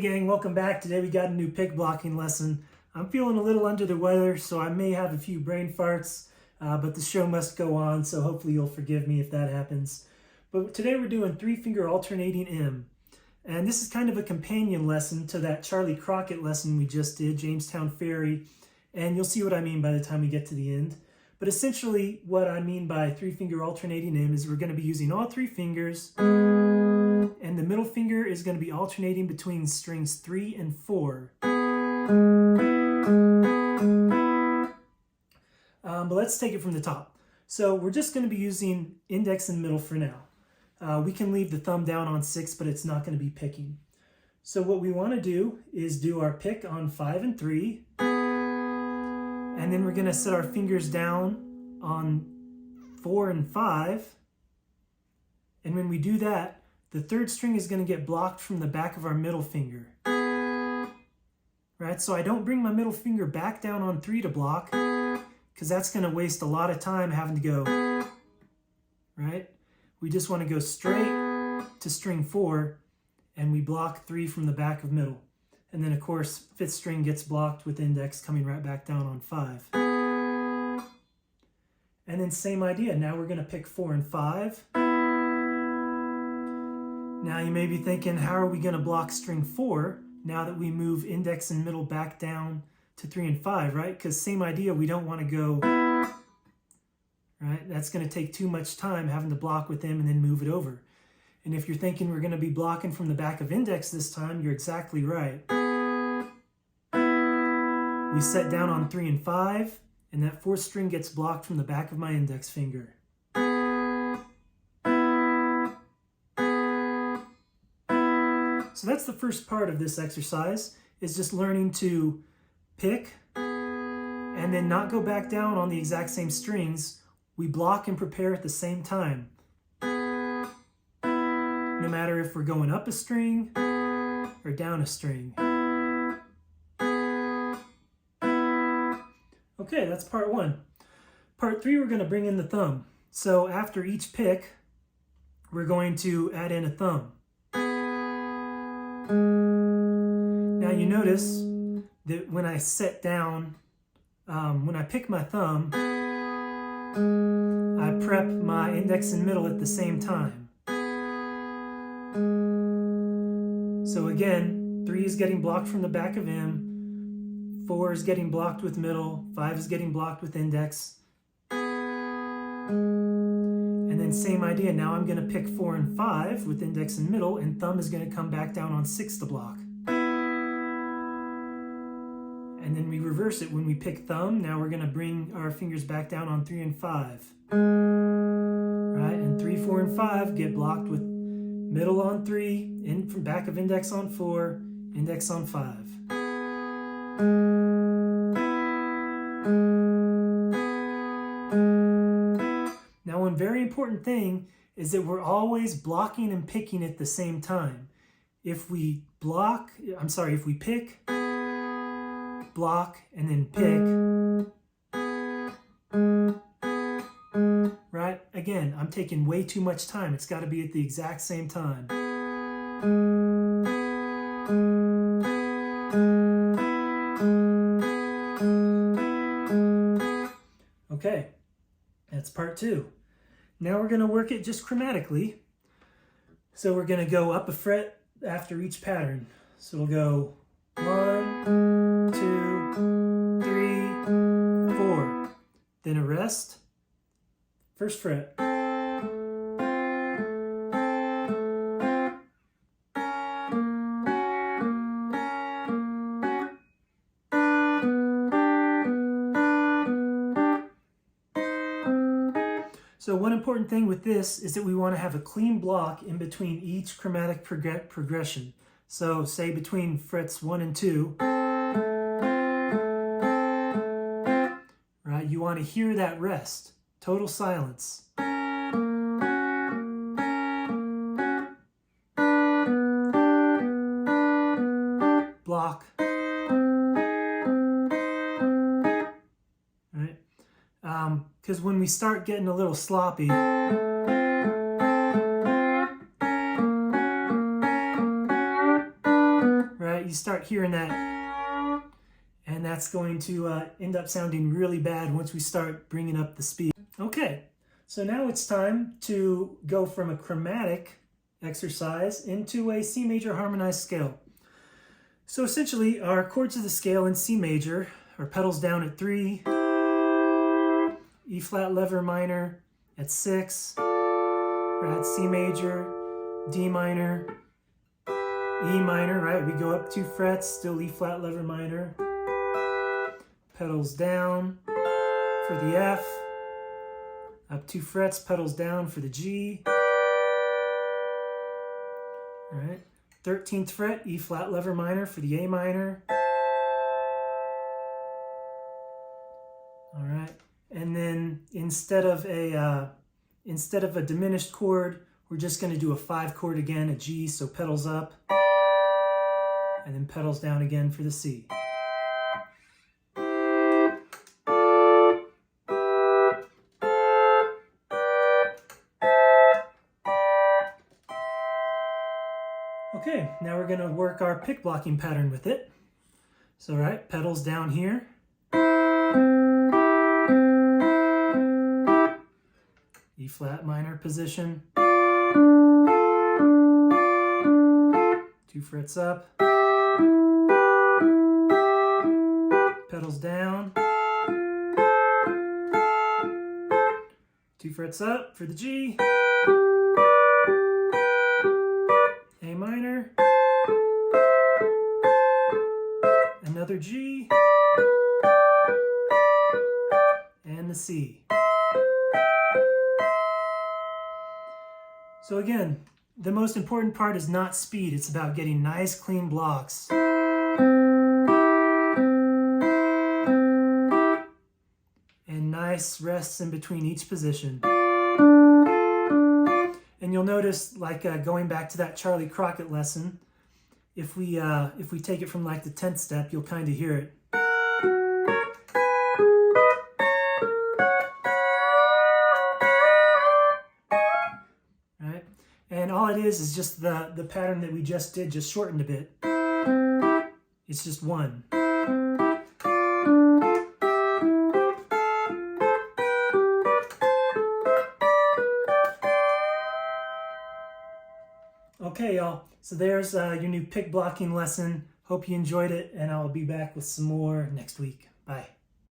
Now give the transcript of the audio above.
gang, welcome back. Today we got a new pick blocking lesson. I'm feeling a little under the weather, so I may have a few brain farts, but the show must go on, so hopefully you'll forgive me if that happens. But today we're doing 3-finger alternating M. And this is kind of a companion lesson to that Charlie Crockett lesson we just did, Jamestown Ferry. And you'll see what I mean by the time we get to the end. But essentially what I mean by 3-finger alternating M is we're going to be using all 3 fingers, and the middle finger is going to be alternating between strings 3 and 4. But let's take it from the top. So we're just going to be using index and middle for now. We can leave the thumb down on 6, but it's not going to be picking. So what we want to do is do our pick on 5 and 3. And then we're going to set our fingers down on 4 and 5. And when we do that, the 3rd string is going to get blocked from the back of our middle finger. Right? So I don't bring my middle finger back down on 3 to block, because that's going to waste a lot of time having to go. Right? We just want to go straight to string 4, and we block 3 from the back of middle. And then, of course, 5th string gets blocked with index coming right back down on 5. And then same idea. Now we're going to pick 4 and 5. Now you may be thinking, how are we going to block string 4 now that we move index and middle back down to 3 and 5, right? Because same idea, we don't want to go, right? That's going to take too much time having to block with them and then move it over. And if you're thinking we're going to be blocking from the back of index this time, you're exactly right. We set down on 3 and 5, and that 4th string gets blocked from the back of my index finger. So that's the first part of this exercise, is just learning to pick and then not go back down on the exact same strings. We block and prepare at the same time. No matter if we're going up a string or down a string. Okay, that's part 1. Part 3, we're going to bring in the thumb. So after each pick, we're going to add in a thumb. Now you notice that when I set down, when I pick my thumb, I prep my index and middle at the same time. So again, 3 is getting blocked from the back of M, 4 is getting blocked with middle, 5 is getting blocked with index. And then same idea, now I'm going to pick 4 and 5 with index and middle, and thumb is going to come back down on 6 to block. And then we reverse it. When we pick thumb, now we're going to bring our fingers back down on 3 and 5. Right? And 3, 4, and 5 get blocked with middle on 3, in from back of index on 4, index on 5. Now, one very important thing is that we're always blocking and picking at the same time. If we pick, block, and then pick, right? Again, I'm taking way too much time. It's got to be at the exact same time. Okay, that's part 2. Now we're going to work it just chromatically. So we're going to go up a fret after each pattern. So we'll go 1, 2, 3, 4. Then a rest. 1st fret. So one important thing with this is that we want to have a clean block in between each chromatic progression. So say between frets 1 and 2, right? You want to hear that rest, total silence. Block. Right? Because when we start getting a little sloppy, right, you start hearing that, and that's going to end up sounding really bad once we start bringing up the speed. Okay, so now it's time to go from a chromatic exercise into a C major harmonized scale. So essentially, our chords of the scale in C major are pedals down at 3, E flat lever minor at 6, we're at C major, D minor, E minor, right? We go up 2 frets, still E flat lever minor. Pedals down for the F, up 2 frets, pedals down for the G. All right, 13th fret, E flat lever minor for the A minor. All right, and then instead of a diminished chord, we're just going to do a 5 chord again, a G, so pedals up, and then pedals down again for the C. Okay, now we're going to work our pick blocking pattern with it. So, right, pedals down here. E flat minor position. 2 frets up. Pedals down. 2 frets up for the G. A minor. Another G. And the C. So again, the most important part is not speed. It's about getting nice, clean blocks. And nice rests in between each position. And you'll notice, like going back to that Charlie Crockett lesson, if we take it from like the 10th step, you'll kind of hear it. Right? And all it is just the pattern that we just did, just shortened a bit. It's just 1. Okay, y'all, so there's your new pick blocking lesson. Hope you enjoyed it, and I'll be back with some more next week. Bye.